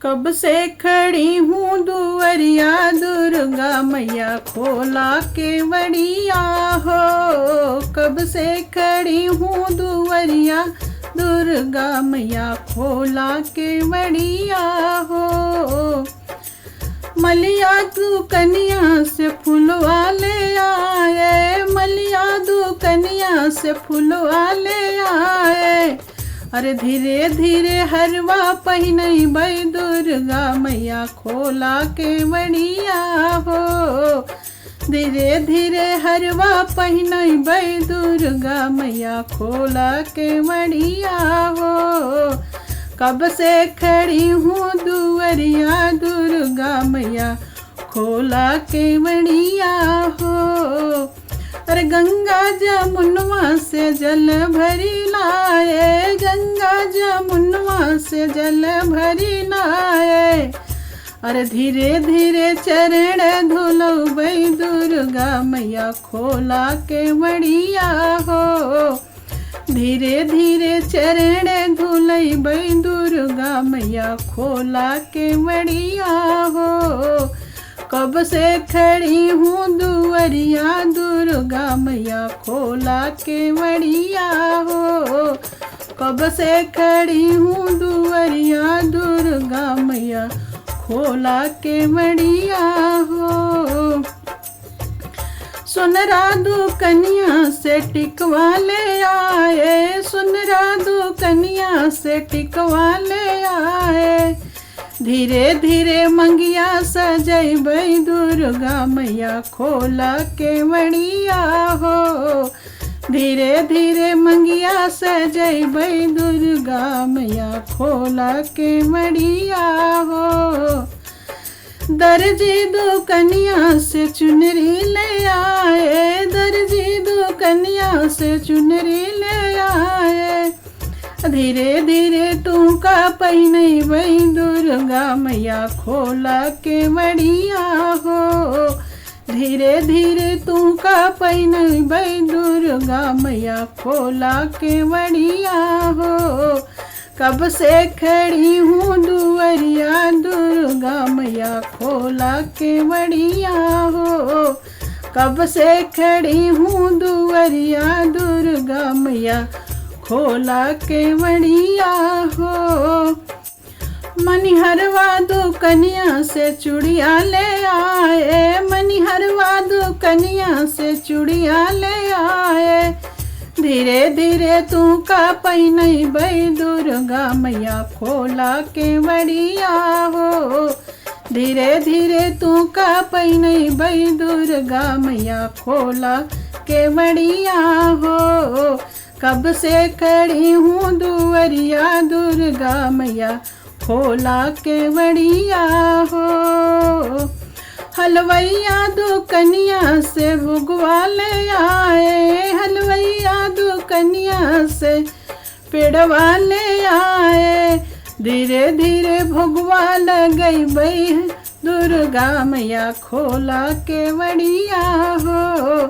कब से खड़ी हूँ दुवरिया दुर्गा मैया खोला केवड़िया हो। कब से खड़ी हूँ दुवरिया दुर्गा मैया खोला केवड़िया हो। मलिया दुकनिया से फूलवा ले आए, मलिया दुकनिया से फूलवा ले आए। अरे धीरे धीरे हरवा पहिनई बई दुर्गा मैया खोला केवड़िया हो। धीरे धीरे हरवा पहिनई बई दुर्गा मैया खोला केवड़िया हो। कब से खड़ी हूँ दुवरिया दुर्गा मैया खोला केवड़िया हो। अरे गंगा जमुनवा से जल भरी लाए, गंगा जमुनवा से जल भरी लाए। अरे धीरे धीरे चरण धुलौबई दुर्गा मैया खोला केवड़िया हो। धीरे धीरे चरण धुलैबई दुर्गा मैया खोला केवड़िया हो। कब से खड़ी हूँ दुवरिया दुर्गा मैया खोला केवड़िया हो। कब से खड़ी हूँ दुवरिया दुर्गा मैया खोला केवड़िया हो। सुनरा दुकनिया से टिकवा ले आए, सुनरा दुकनिया से टिकवा ले आए। धीरे धीरे मंगिया सजैबई दुर्गा मैया खोला केवड़िया हो। धीरे धीरे मंगिया सजैबई दुर्गा मैया खोला केवड़िया हो। दर्जी दुकनिया से चुनरी ले आए, दर्जी दुकनिया से चुनरी ले आए। धीरे धीरे टूका पहिनई बई दुर्गा मैया खोला केवड़िया हो। धीरे धीरे टूका पहिनई बई दुर्गा मैया खोला केवड़िया हो। कब से खड़ी हूँ दुवरिया दुर्गा मैया खोला केवड़िया हो। कब से खड़ी हूँ दुवरिया दुर्गा मैया खोला केवड़िया हो। मनिहरवा दुकनिया से चूड़िया ले आए, मनिहरवा दुकनिया से चूड़िया ले आए। धीरे धीरे तू का पहिनई बई दुर्गा मैया खोला केवड़िया हो। धीरे धीरे तू का पहिनई बई दुर्गा मैया खोला केवड़िया हो। कब से खड़ी हूँ दुवरिया दुर्गा मैया खोला केवड़िया हो। हलवैया दुकनिया से भुगवा ले आए, हलवैया दुकनिया से पेड़वा ले आए। धीरे धीरे भुगवा लगई बई दुर्गा मैया खोला केवड़िया हो।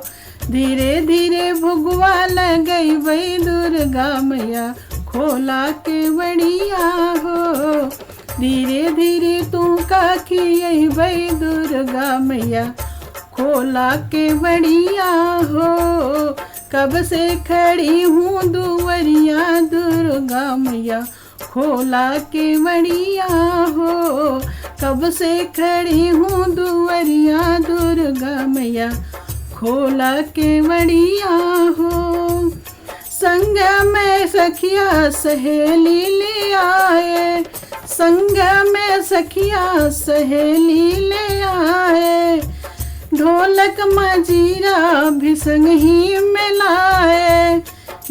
धीरे धीरे भुगवा लगई बई दुर्गा मैया खोला केवड़िया हो। धीरे धीरे तू का खियई बई दुर्गा मैया खोला केवड़िया हो। कब से खड़ी हूँ दुवरिया दुर्गा मैया खोला केवड़िया हो। कब से खड़ी हूँ दुवरिया दुर्गा मैया खोला केवड़िया हो। संग में सखिया सहेली ले आए, संग में सखिया सहेली ले आए। ढोलक मजीरा भी संग ही में लाए।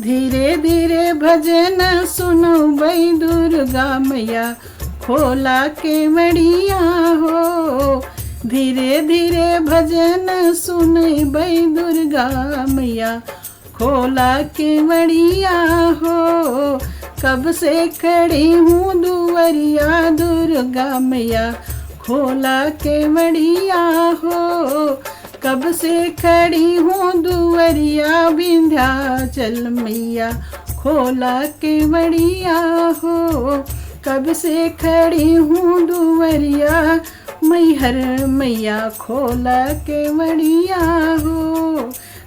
धीरे धीरे भजन सुनो बई दुर्गा मैया खोला केवड़िया हो। धीरे धीरे भजन सुनई बई दुर्गा मैया खोला केवड़िया हो। कब से खड़ी हूँ दुवरिया दुर्गा मैया खोला केवड़िया हो। कब से खड़ी हूँ दुवरिया विंध्याचल मैया खोला केवड़िया हो। कब से खड़ी हूँ दुवरिया, मैहर मैया खोला के मड़िया हो।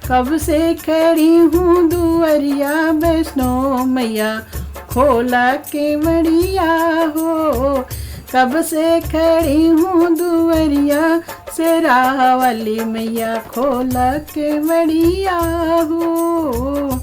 कब से खड़ी हूँ दुवरिया, वैष्णो मैया खोला के मड़िया हो। कब से खड़ी हूँ दुवरिया, शेरा वाली मैया खोला के मड़िया हो।